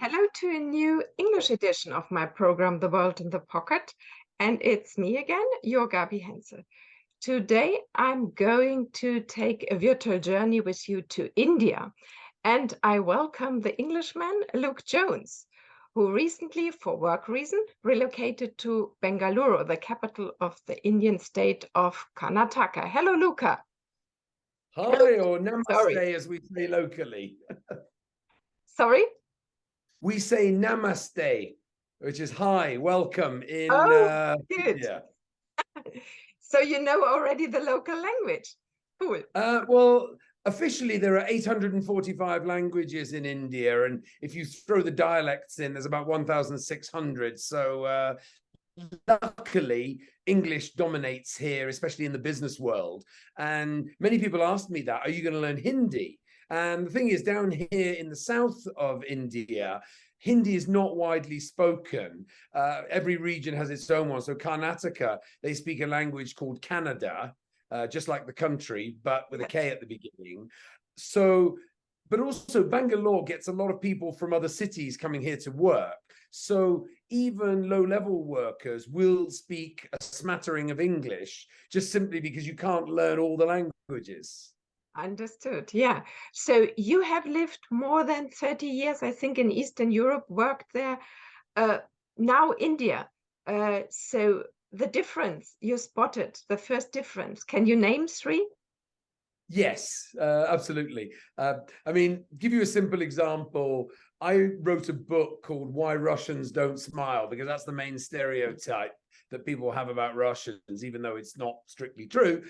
Hello to a new English edition of my program, The World in the Pocket. And it's me again, your Gabi Hensel. Today, I'm going to take a virtual journey with you to India. And I welcome the Englishman, Luc Jones, who recently, for work reason, relocated to Bengaluru, the capital of the Indian state of Karnataka. Hello, Luca. Hi, or Sorry. namaste, as we say locally. Sorry? We say namaste, which is hi, welcome in Oh, good. India. So you know already the local language. Cool. Well, officially there are 845 languages in India, and if you throw the dialects in, there's about 1,600. So luckily, English dominates here, especially in the business world. And many people ask me that, are you going to learn Hindi? And the thing is, down here in the south of India, Hindi is not widely spoken. Every region has its own one. So Karnataka, they speak a language called Kannada, just like the country, but with a K at the beginning. So, but also Bangalore gets a lot of people from other cities coming here to work. So even low-level workers will speak a smattering of English, just simply because you can't learn all the languages. Understood. Yeah. So you have lived more than 30 years, I think, in Eastern Europe, worked there. Now India. So the difference you spotted, the first difference, can you name three? Yes, absolutely. I mean, give you a simple example. I wrote a book called Why Russians Don't Smile, because that's the main stereotype that people have about Russians, even though it's not strictly true.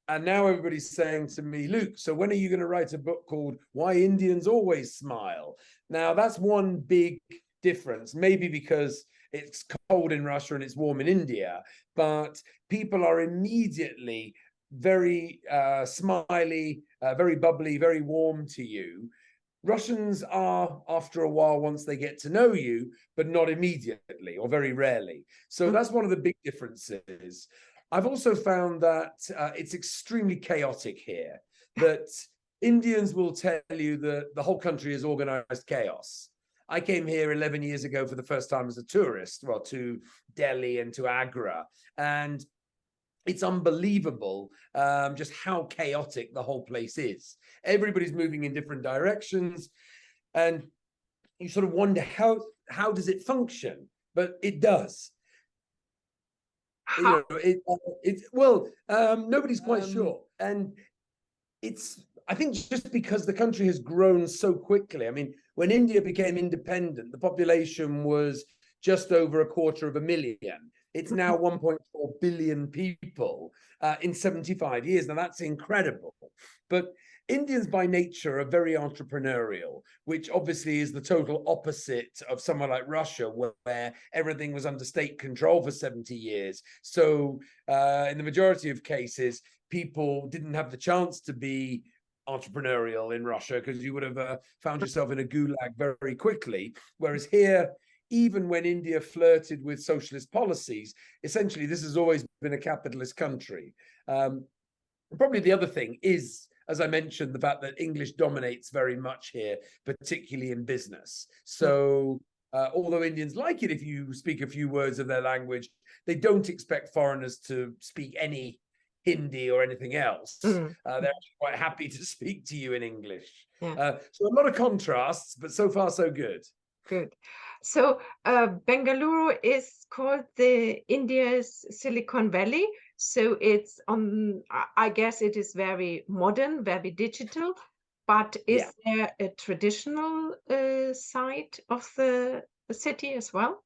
And now everybody's saying to me, Luke, so when are you going to write a book called Why Indians Always Smile? Now, that's one big difference, maybe because it's cold in Russia and it's warm in India, but people are immediately very smiley, very bubbly, very warm to you. Russians are, after a while, once they get to know you, but not immediately or very rarely. So that's one of the big differences. I've also found that it's extremely chaotic here, that Indians will tell you that the whole country is organized chaos. I came here 11 years ago for the first time as a tourist, well, to Delhi and to Agra, and it's unbelievable just how chaotic the whole place is. Everybody's moving in different directions, and you sort of wonder how does it function? But it does. You know, nobody's quite sure, and I think just because the country has grown so quickly. I mean, when India became independent, the population was just over 250,000. It's now 1.4 billion people in 75 years. Now that's incredible. But Indians by nature are very entrepreneurial, which obviously is the total opposite of somewhere like Russia, where everything was under state control for 70 years. So in the majority of cases, people didn't have the chance to be entrepreneurial in Russia, because you would have found yourself in a gulag very quickly. Whereas here, even when India flirted with socialist policies, essentially this has always been a capitalist country. Probably the other thing is, as I mentioned, the fact that English dominates very much here, particularly in business. So although Indians like it if you speak a few words of their language, they don't expect foreigners to speak any Hindi or anything else. They're actually quite happy to speak to you in English. So a lot of contrasts, but so far so good. Good. So Bengaluru is called the India's Silicon Valley. So it's on, I guess it is very modern, very digital, but is there a traditional side of the city as well?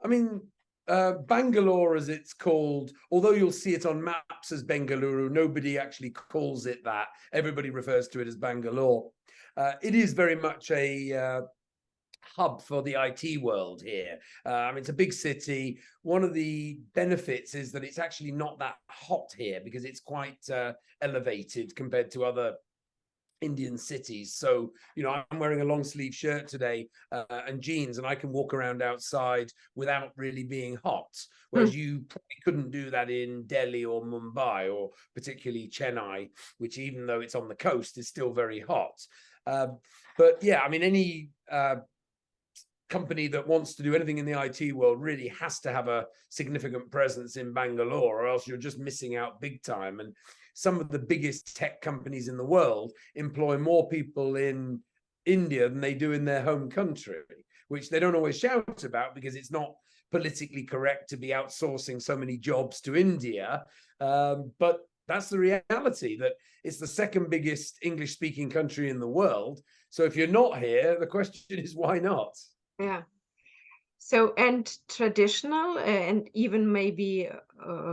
I mean, Bangalore, as it's called, although you'll see it on maps as Bengaluru, nobody actually calls it that. Everybody refers to it as Bangalore. It is very much a hub for the IT world here. I mean, it's a big city. One of the benefits is that it's actually not that hot here, because it's quite elevated compared to other Indian cities. So, you know, I'm wearing a long sleeve shirt today and jeans, and I can walk around outside without really being hot. Whereas you probably couldn't do that in Delhi or Mumbai, or particularly Chennai, which, even though it's on the coast, is still very hot. But yeah, I mean, any company that wants to do anything in the IT world really has to have a significant presence in Bangalore, or else you're just missing out big time. And some of the biggest tech companies in the world employ more people in India than they do in their home country, which they don't always shout about because it's not politically correct to be outsourcing so many jobs to India. But that's the reality, that it's the second biggest English speaking country in the world. So if you're not here, the question is, why not? Yeah. So, and traditional and even maybe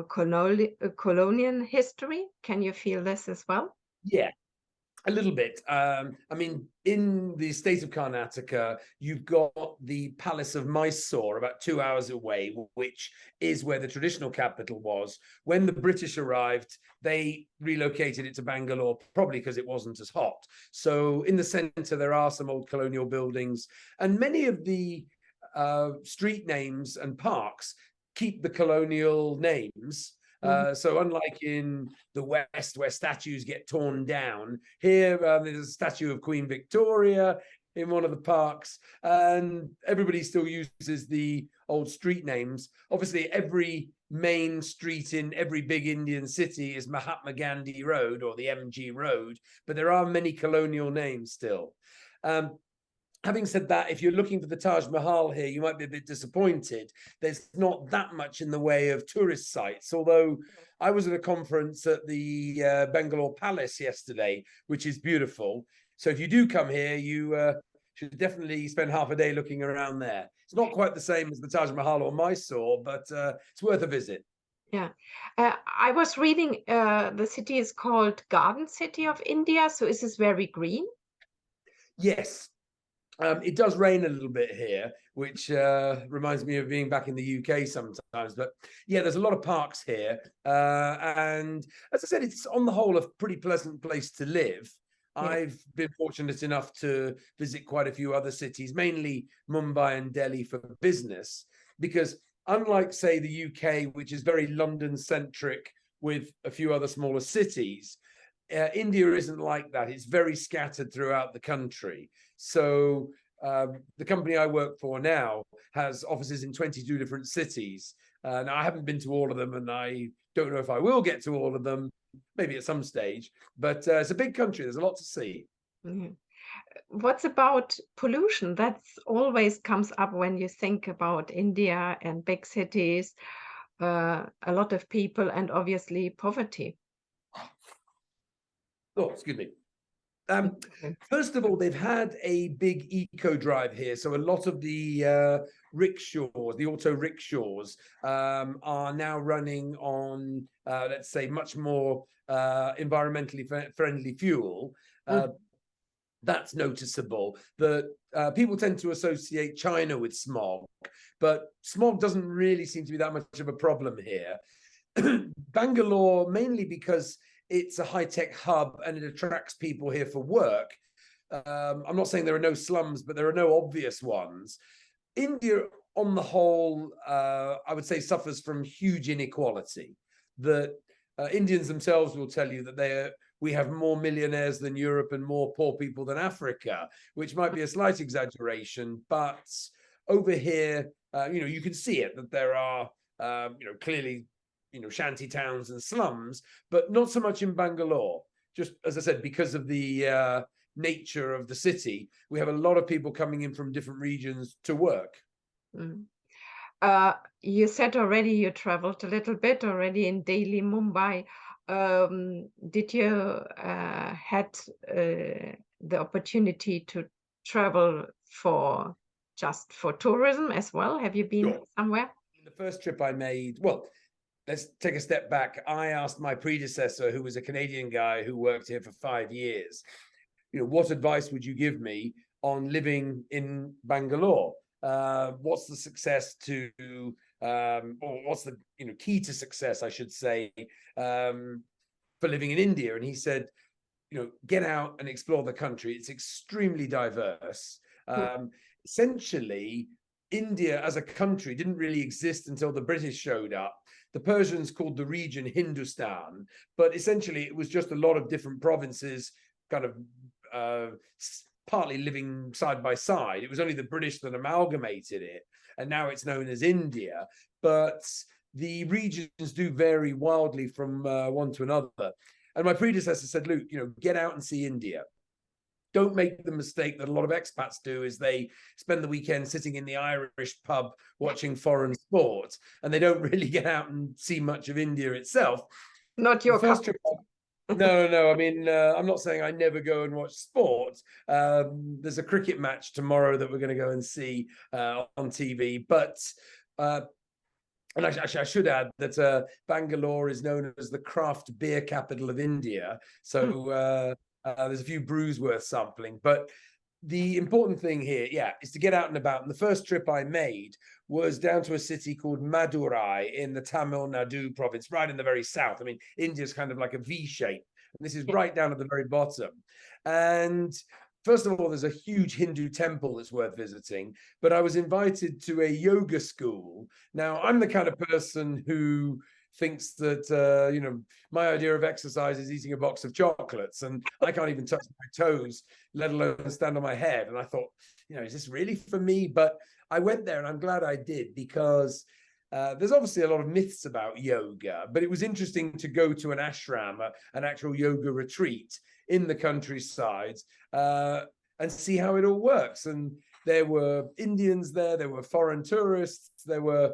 colonial history, can you feel this as well? Yeah, a little bit. I mean, in the state of Karnataka, you've got the Palace of Mysore about 2 hours away, which is where the traditional capital was. When the British arrived, they relocated it to Bangalore, probably because it wasn't as hot. So in the center, there are some old colonial buildings, and many of the street names and parks keep the colonial names. So unlike in the West, where statues get torn down, here there's a statue of Queen Victoria in one of the parks, and everybody still uses the old street names. Obviously, every main street in every big Indian city is Mahatma Gandhi Road or the MG Road, but there are many colonial names still. Having said that, if you're looking for the Taj Mahal here, you might be a bit disappointed. There's not that much in the way of tourist sites, although I was at a conference at the Bangalore Palace yesterday, which is beautiful. So if you do come here, you should definitely spend half a day looking around there. It's not quite the same as the Taj Mahal or Mysore, but it's worth a visit. Yeah. I was reading the city is called Garden City of India. So is this very green? Yes. It does rain a little bit here, which reminds me of being back in the UK sometimes. But yeah, there's a lot of parks here. And as I said, it's on the whole a pretty pleasant place to live. Yeah. I've been fortunate enough to visit quite a few other cities, mainly Mumbai and Delhi for business, because unlike, say, the UK, which is very London-centric with a few other smaller cities, India isn't like that. It's very scattered throughout the country. So the company I work for now has offices in 22 different cities. Now, I haven't been to all of them, and I don't know if I will get to all of them, maybe at some stage. But it's a big country. There's a lot to see. Mhm. What's about pollution? That's always comes up when you think about India and big cities, a lot of people, and obviously poverty. Oh, excuse me. First of all, they've had a big eco drive here. So a lot of the rickshaws, the auto rickshaws, are now running on, let's say, much more environmentally friendly fuel. That's noticeable. That people tend to associate China with smog, but smog doesn't really seem to be that much of a problem here. Bangalore, mainly because it's a high-tech hub and it attracts people here for work. I'm not saying there are no slums, but there are no obvious ones. India, on the whole, I would say suffers from huge inequality. That Indians themselves will tell you that we have more millionaires than Europe and more poor people than Africa, which might be a slight exaggeration, but over here, you can see it, that there are, clearly, shanty towns and slums, but not so much in Bangalore. Just as I said, because of the nature of the city, we have a lot of people coming in from different regions to work. You said already you traveled a little bit already in Delhi, Mumbai. Did you had the opportunity to travel just for tourism as well? Have you been somewhere? The first trip I made, well, let's take a step back. I asked my predecessor, who was a Canadian guy who worked here for 5 years, what advice would you give me on living in Bangalore? What's the success to, or what's the key to success, I should say, for living in India? And he said, get out and explore the country. It's extremely diverse. Essentially, India as a country didn't really exist until the British showed up. The Persians called the region Hindustan, but essentially it was just a lot of different provinces kind of partly living side by side. It was only the British that amalgamated it, and now it's known as India. But the regions do vary wildly from one to another. And my predecessor said, Luke, get out and see India. Don't make the mistake that a lot of expats do, is they spend the weekend sitting in the Irish pub watching foreign sport, and they don't really get out and see much of India itself. Not your first cup. trip. No. I mean, I'm not saying I never go and watch sport. There's a cricket match tomorrow that we're going to go and see on TV. But and I should add that Bangalore is known as the craft beer capital of India. So there's a few brews worth sampling. But the important thing here, is to get out and about. And the first trip I made was down to a city called Madurai in the Tamil Nadu province, right in the very south. I mean, India's kind of like a V shape. And this is right down at the very bottom. And first of all, there's a huge Hindu temple that's worth visiting. But I was invited to a yoga school. Now, I'm the kind of person who thinks that my idea of exercise is eating a box of chocolates, and I can't even touch my toes, let alone stand on my head. And I thought, is this really for me? But I went there, and I'm glad I did, because there's obviously a lot of myths about yoga, but it was interesting to go to an ashram, an actual yoga retreat in the countryside, and see how it all works. And there were Indians there were foreign tourists, there were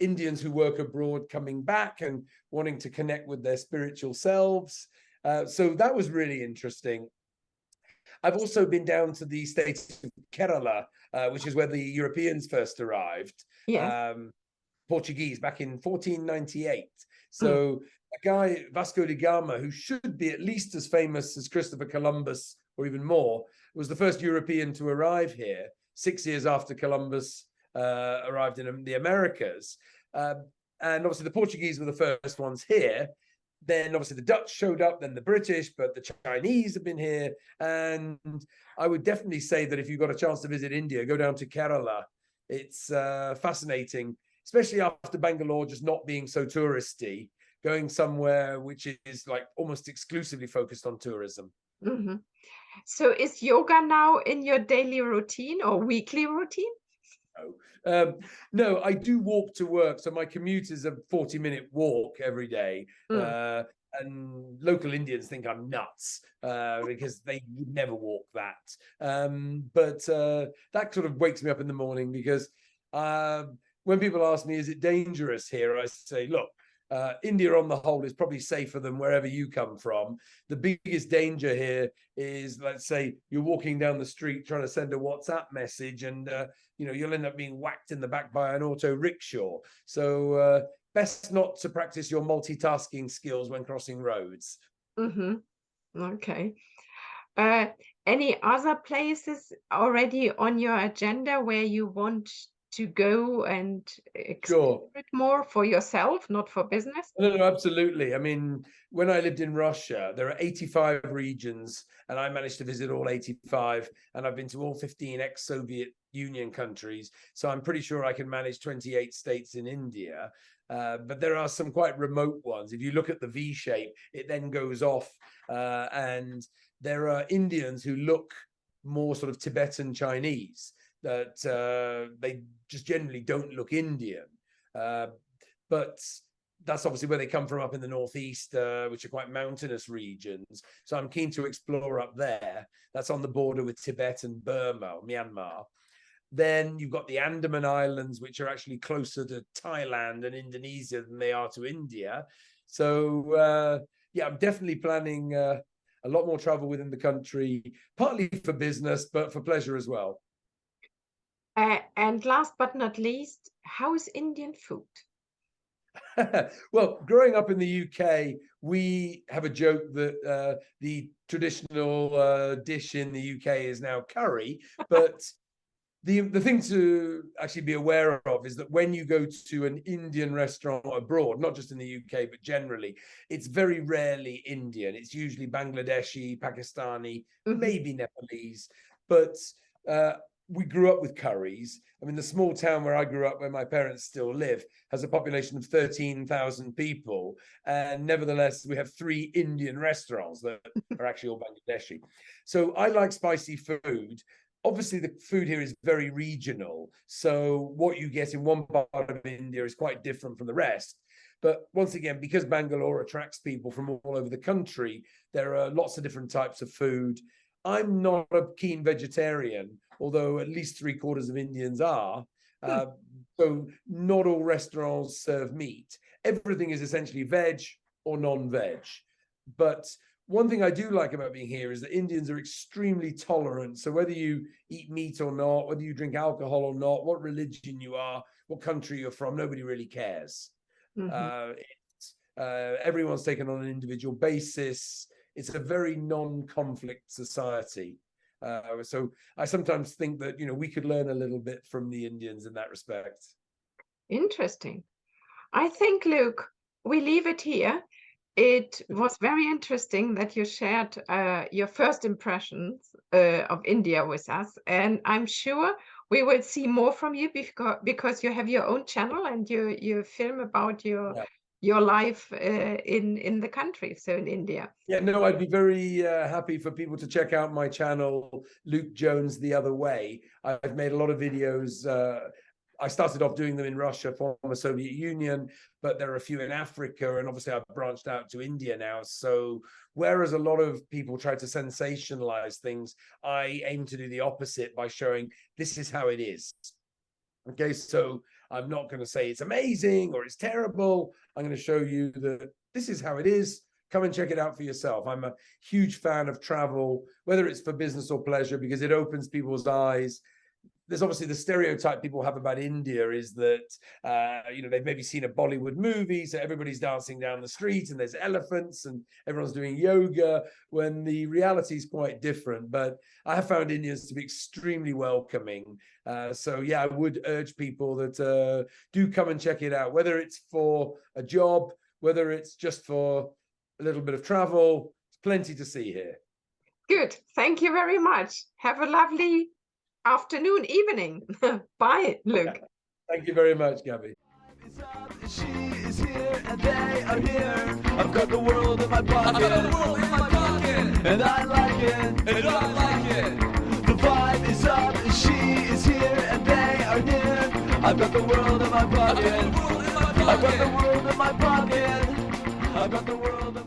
Indians who work abroad coming back and wanting to connect with their spiritual selves. So that was really interesting. I've also been down to the state of Kerala, which is where the Europeans first arrived. Yeah. Portuguese back in 1498. So a guy, Vasco da Gama, who should be at least as famous as Christopher Columbus or even more, was the first European to arrive here 6 years after Columbus arrived in the Americas. And obviously the Portuguese were the first ones here. Then obviously the Dutch showed up, then the British, but the Chinese have been here. And I would definitely say that if you've got a chance to visit India, go down to Kerala. It's fascinating, especially after Bangalore just not being so touristy, going somewhere which is like almost exclusively focused on tourism. Mm-hmm. So is yoga now in your daily routine or weekly routine? No, I do walk to work. So my commute is a 40-minute walk every day. And local Indians think I'm nuts because they would never walk that. But that sort of wakes me up in the morning, because when people ask me, is it dangerous here? I say, look, India on the whole is probably safer than wherever you come from. The biggest danger here is, let's say you're walking down the street trying to send a WhatsApp message, and you'll end up being whacked in the back by an auto rickshaw. So best not to practice your multitasking skills when crossing roads. Okay. Any other places already on your agenda where you want to go and explore it more for yourself, not for business? No, absolutely. I mean, when I lived in Russia, there are 85 regions, and I managed to visit all 85, and I've been to all 15 ex-Soviet Union countries. So I'm pretty sure I can manage 28 states in India. But there are some quite remote ones. If you look at the V shape, it then goes off, and there are Indians who look more sort of Tibetan Chinese, that they just generally don't look Indian. But that's obviously where they come from, up in the northeast, which are quite mountainous regions. So I'm keen to explore up there. That's on the border with Tibet and Burma, Myanmar. Then you've got the Andaman Islands, which are actually closer to Thailand and Indonesia than they are to India. So I'm definitely planning a lot more travel within the country, partly for business, but for pleasure as well. And last but not least, how is Indian food? Well, growing up in the UK, we have a joke that the traditional dish in the UK is now curry. But the thing to actually be aware of is that when you go to an Indian restaurant abroad, not just in the UK, but generally, it's very rarely Indian. It's usually Bangladeshi, Pakistani, maybe Nepalese. But we grew up with curries. I mean, the small town where I grew up, where my parents still live, has a population of 13,000 people. And nevertheless, we have 3 Indian restaurants that are actually all Bangladeshi. So I like spicy food. Obviously, the food here is very regional. So what you get in one part of India is quite different from the rest. But once again, because Bangalore attracts people from all over the country, there are lots of different types of food. I'm not a keen vegetarian, although at least 3/4 of Indians are. So not all restaurants serve meat. Everything is essentially veg or non-veg. But one thing I do like about being here is that Indians are extremely tolerant. So whether you eat meat or not, whether you drink alcohol or not, what religion you are, what country you're from, nobody really cares. Everyone's taken on an individual basis. It's a very non-conflict society. So I sometimes think that, we could learn a little bit from the Indians in that respect. Interesting. I think, Luke, we leave it here. It was very interesting that you shared your first impressions of India with us. And I'm sure we will see more from you because you have your own channel and you film about your life in the country, so in India. Yeah, no, I'd be very happy for people to check out my channel, Luc Jones The Other Way. I've made a lot of videos. I started off doing them in Russia, former Soviet Union, but there are a few in Africa, and obviously I've branched out to India now. So whereas a lot of people try to sensationalize things, I aim to do the opposite by showing this is how it is. Okay, so I'm not going to say it's amazing or it's terrible. I'm going to show you that this is how it is. Come and check it out for yourself. I'm a huge fan of travel, whether it's for business or pleasure, because it opens people's eyes. There's obviously the stereotype people have about India is that, they've maybe seen a Bollywood movie, so everybody's dancing down the street and there's elephants and everyone's doing yoga, when the reality is quite different. But I have found Indians to be extremely welcoming. So yeah, I would urge people that do come and check it out, whether it's for a job, whether it's just for a little bit of travel. There's plenty to see here. Good. Thank you very much. Have a lovely afternoon, evening. Bye, Luke. Thank you very much, Gabby. She is here and they are here. I've got the world in my pocket. And I like it. And I like it. The vibe is up. She is here and they are near. I've got the world in my pocket. I've got the world in my pocket. I've got the world in my pocket.